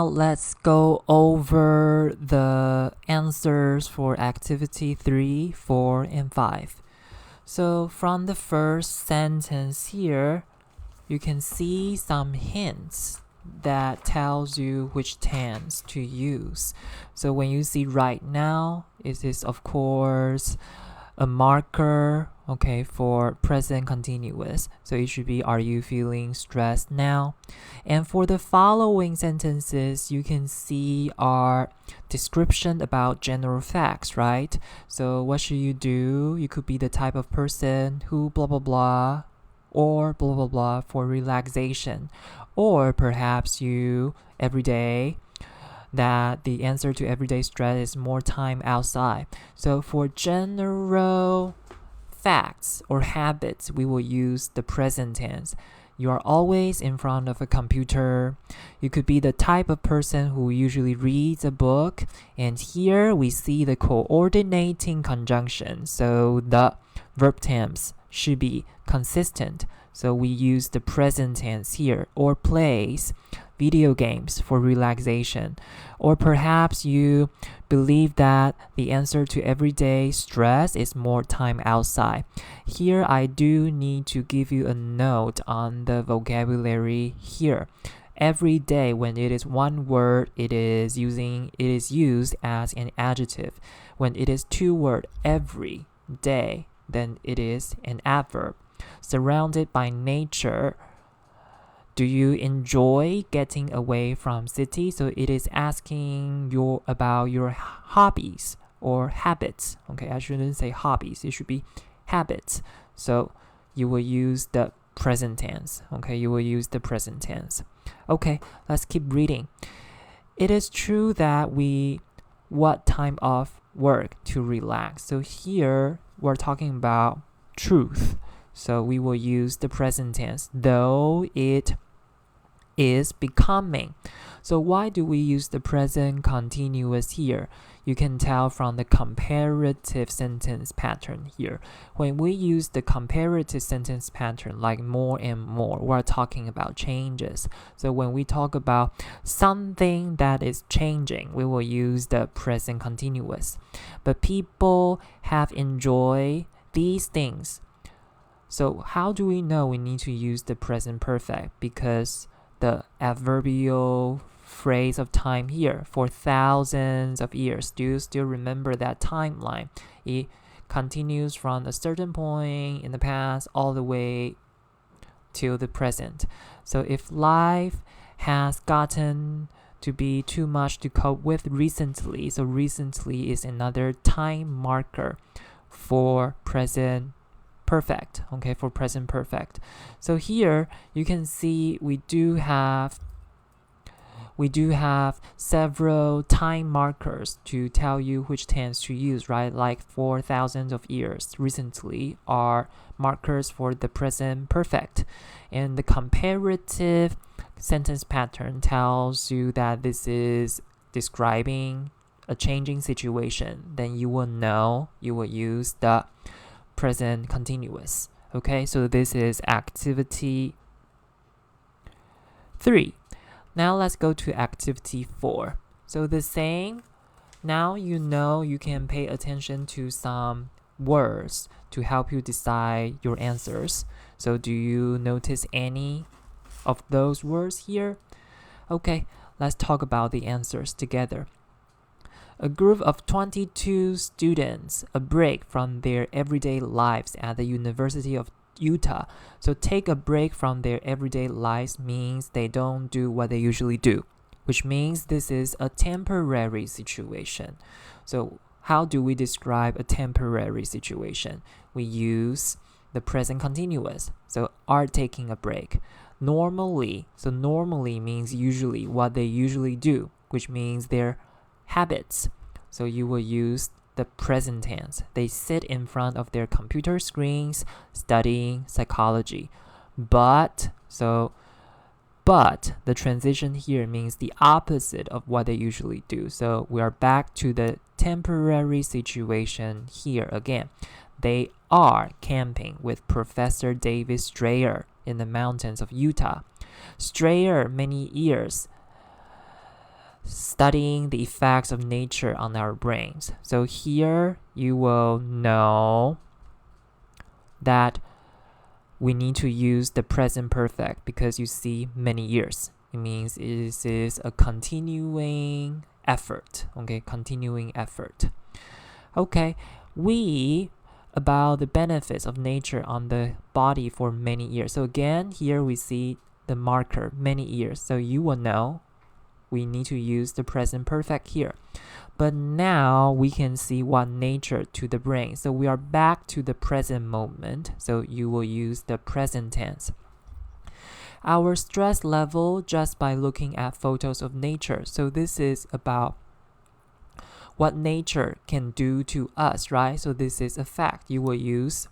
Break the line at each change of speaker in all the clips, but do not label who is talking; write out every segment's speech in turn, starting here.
Now let's go over the answers for activity 3, 4, and 5. So from the first sentence here, you can see some hints that tells you which tense to use. So when you see right now, it is of course a marker, okay, for present continuous. So it should be, are you feeling stressed now? And for the following sentences, you can see our description about general facts, right? So what should you do? You could be the type of person who blah blah blah, or blah blah blah for relaxation. Or perhaps you every day that the answer to everyday stress is more time outside. So for general facts or habits, we will use the present tense. You are always in front of a computer. You could be the type of person who usually reads a book. And here we see the coordinating conjunction. So the verb tense should be consistent. So we use the present tense here. Or plays video games for relaxation. Or perhaps you believe that the answer to everyday stress is more time outside. Here I do need to give you a note on the vocabulary here. Every day, when it is one word, it is used as an adjective. When it is two words, every day, then it is an adverb. Surrounded by nature. Do you enjoy getting away from city? So it is asking about your hobbies or habits. Okay, I shouldn't say hobbies. It should be habits. So you will use the present tense. Okay, you will use the present tense. Okay, let's keep reading. It is true that what time of work to relax? So here we're talking about truth. So we will use the present tense, though it is becoming. So why do we use the present continuous here? You can tell from the comparative sentence pattern here. When we use the comparative sentence pattern like more and more, we're talking about changes. So when we talk about something that is changing, we will use the present continuous. But people have enjoyed these things. So how do we know we need to use the present perfect? Because the adverbial phrase of time here, for thousands of years. Do you still remember that timeline? It continues from a certain point in the past all the way till the present. So if life has gotten to be too much to cope with recently, so recently is another time marker for present perfect, okay, for present perfect. So here you can see we do have several time markers to tell you which tense to use, right? Like for thousands of years recently are markers for the present perfect. And the comparative sentence pattern tells you that this is describing a changing situation. Then you will know, you will use the present continuous. Okay, so this is activity 3. Now let's go to activity 4. So the same, now you know you can pay attention to some words to help you decide your answers. So do you notice any of those words here? Okay, let's talk about the answers together. A group of 22 students, a break from their everyday lives at the University of Utah. So take a break from their everyday lives means they don't do what they usually do, which means this is a temporary situation. So how do we describe a temporary situation? We use the present continuous. So are taking a break. Normally, so normally means usually, what they usually do, which means their habits. So you will use the present tense. They sit in front of their computer screens studying psychology. But the transition here means the opposite of what they usually do. So we are back to the temporary situation here again. They are camping with Professor David Strayer in the mountains of Utah. Strayer many years studying the effects of nature on our brains. So here you will know that we need to use the present perfect because you see many years. It means it is a continuing effort. Okay, continuing effort. Okay, about the benefits of nature on the body for many years. So again, here we see the marker, many years. So you will know we need to use the present perfect here. But now we can see what nature to the brain. So we are back to the present moment. So you will use the present tense. Our stress level just by looking at photos of nature. So this is about what nature can do to us, right? So this is a fact. You will use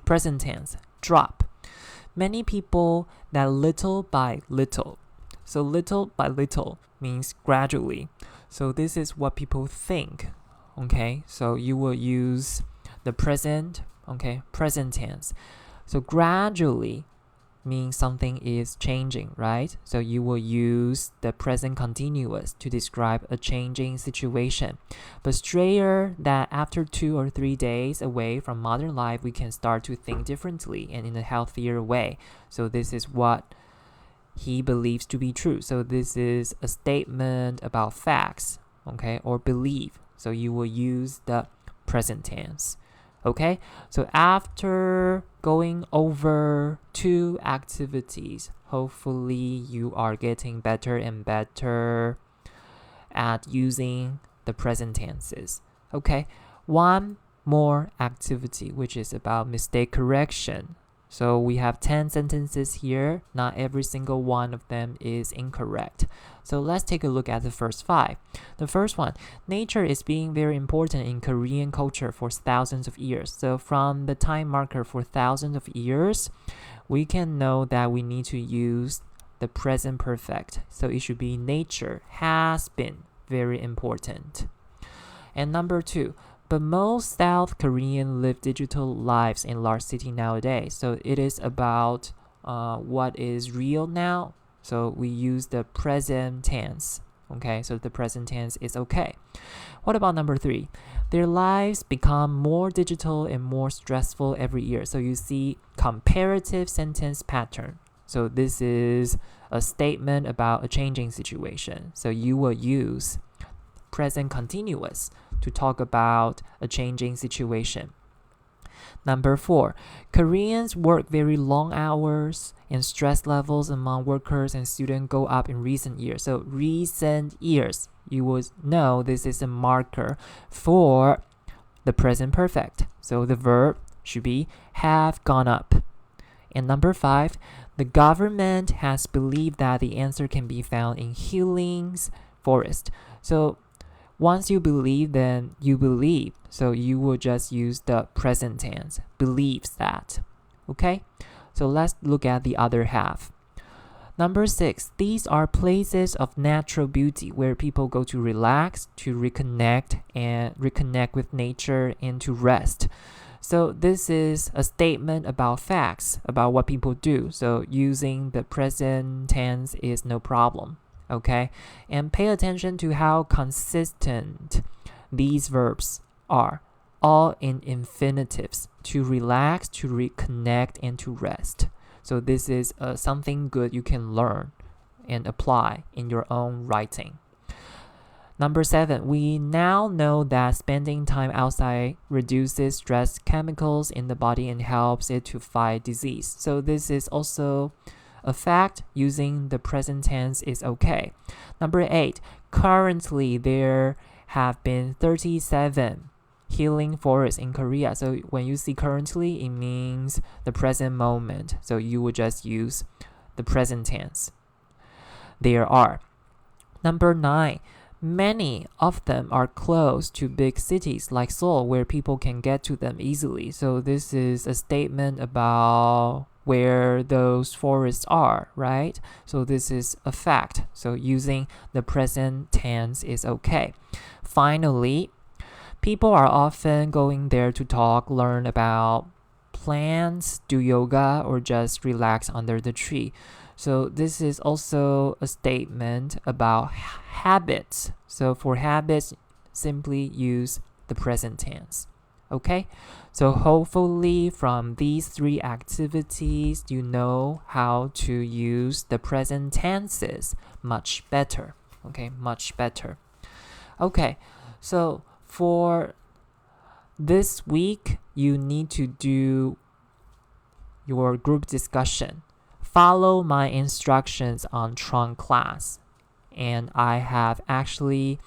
present tense, drop. Many people that little by little. So little by little means gradually. So this is what people think. Okay, so you will use the present, present tense. So gradually means something is changing, right? So you will use the present continuous to describe a changing situation. But straighter that after 2 or 3 days away from modern life, we can start to think differently and in a healthier way. So this is what he believes to be true. So this is a statement about facts, or belief. So you will use the present tense. Okay, so after going over 2 activities, hopefully you are getting better and better at using the present tenses. Okay, one more activity, which is about mistake correction. So we have 10 sentences here. Not every single one of them is incorrect. So let's take a look at the first 5. The first one, nature is being very important in Korean culture for thousands of years. So from the time marker for thousands of years, we can know that we need to use the present perfect. So it should be nature has been very important. And number 2, but most South Koreans live digital lives in large city nowadays. So it is about what is real now. So we use the present tense. Okay, so the present tense is okay. What about number 3? Their lives become more digital and more stressful every year. So you see comparative sentence pattern. So this is a statement about a changing situation. So you will use present continuous to talk about a changing situation. Number 4, Koreans work very long hours and stress levels among workers and students go up in recent years. So recent years, you would know this is a marker for the present perfect. So the verb should be have gone up. And number 5, the government has believed that the answer can be found in Healing's forest. So once you believe, then you believe. So you will just use the present tense, believes that. Okay? So let's look at the other half. Number 6, these are places of natural beauty where people go to relax, to reconnect with nature and to rest. So this is a statement about facts, about what people do. So using the present tense is no problem. Okay, and pay attention to how consistent these verbs are, all in infinitives, to relax, to reconnect, and to rest. So this is something good you can learn and apply in your own writing. Number 7, we now know that spending time outside reduces stress chemicals in the body and helps it to fight disease. So this is also a fact. Using the present tense is okay. Number 8, currently there have been 37 healing forests in Korea. So when you see currently, it means the present moment. So you would just use the present tense. There are. Number 9, many of them are close to big cities like Seoul where people can get to them easily. So this is a statement about where those forests are, right? So this is a fact. So using the present tense is okay. Finally, people are often going there to talk, learn about plants, do yoga, or just relax under the tree. So this is also a statement about habits. So for habits, simply use the present tense. Okay, so hopefully from these 3 activities, you know how to use the present tenses much better. Okay, much better. Okay, so for this week, you need to do your group discussion. Follow my instructions on Tron class. And I have actually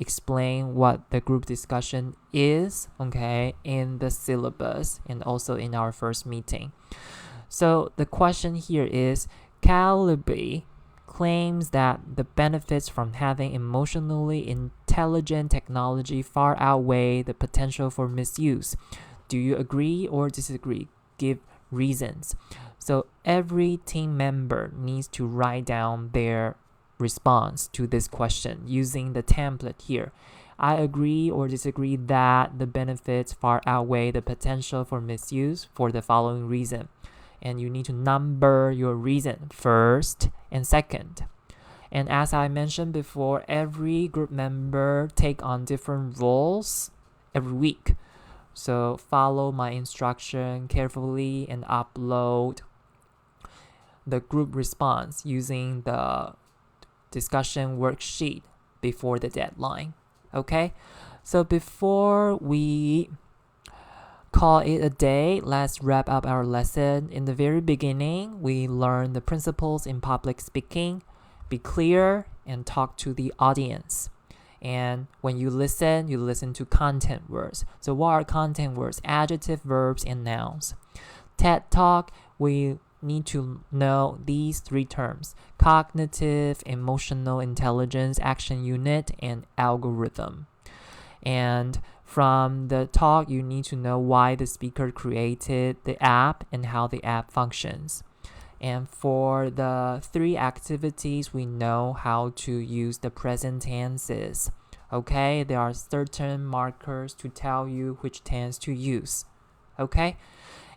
explained what the group discussion is, okay, in the syllabus and also in our first meeting. So the question here is, Calibre claims that the benefits from having emotionally intelligent technology far outweigh the potential for misuse. Do you agree or disagree? Give reasons. So every team member needs to write down their response to this question using the template here. I agree or disagree that the benefits far outweigh the potential for misuse for the following reason. And you need to number your reason first and second. And as I mentioned before, every group member take on different roles every week. So follow my instruction carefully and upload the group response using the discussion worksheet before the deadline. Okay, so before we call it a day, let's wrap up our lesson. In the very beginning, we learned the principles in public speaking. Be clear and talk to the audience. And when you listen to content words. So what are content words? Adjective, verbs, and nouns. TED Talk, we need to know these 3 terms: cognitive, emotional intelligence, action unit, and algorithm. And from the talk, you need to know why the speaker created the app and how the app functions. And for the 3 activities, we know how to use the present tenses. Okay, there are certain markers to tell you which tense to use. Okay,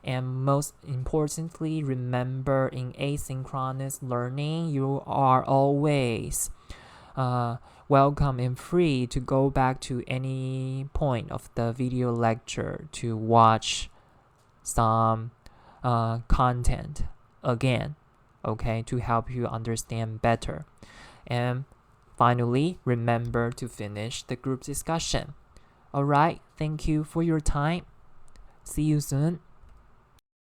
and most importantly, remember in asynchronous learning, you are always welcome and free to go back to any point of the video lecture to watch some content again, okay, to help you understand better. And finally, remember to finish the group discussion. Alright, thank you for your time. See you soon.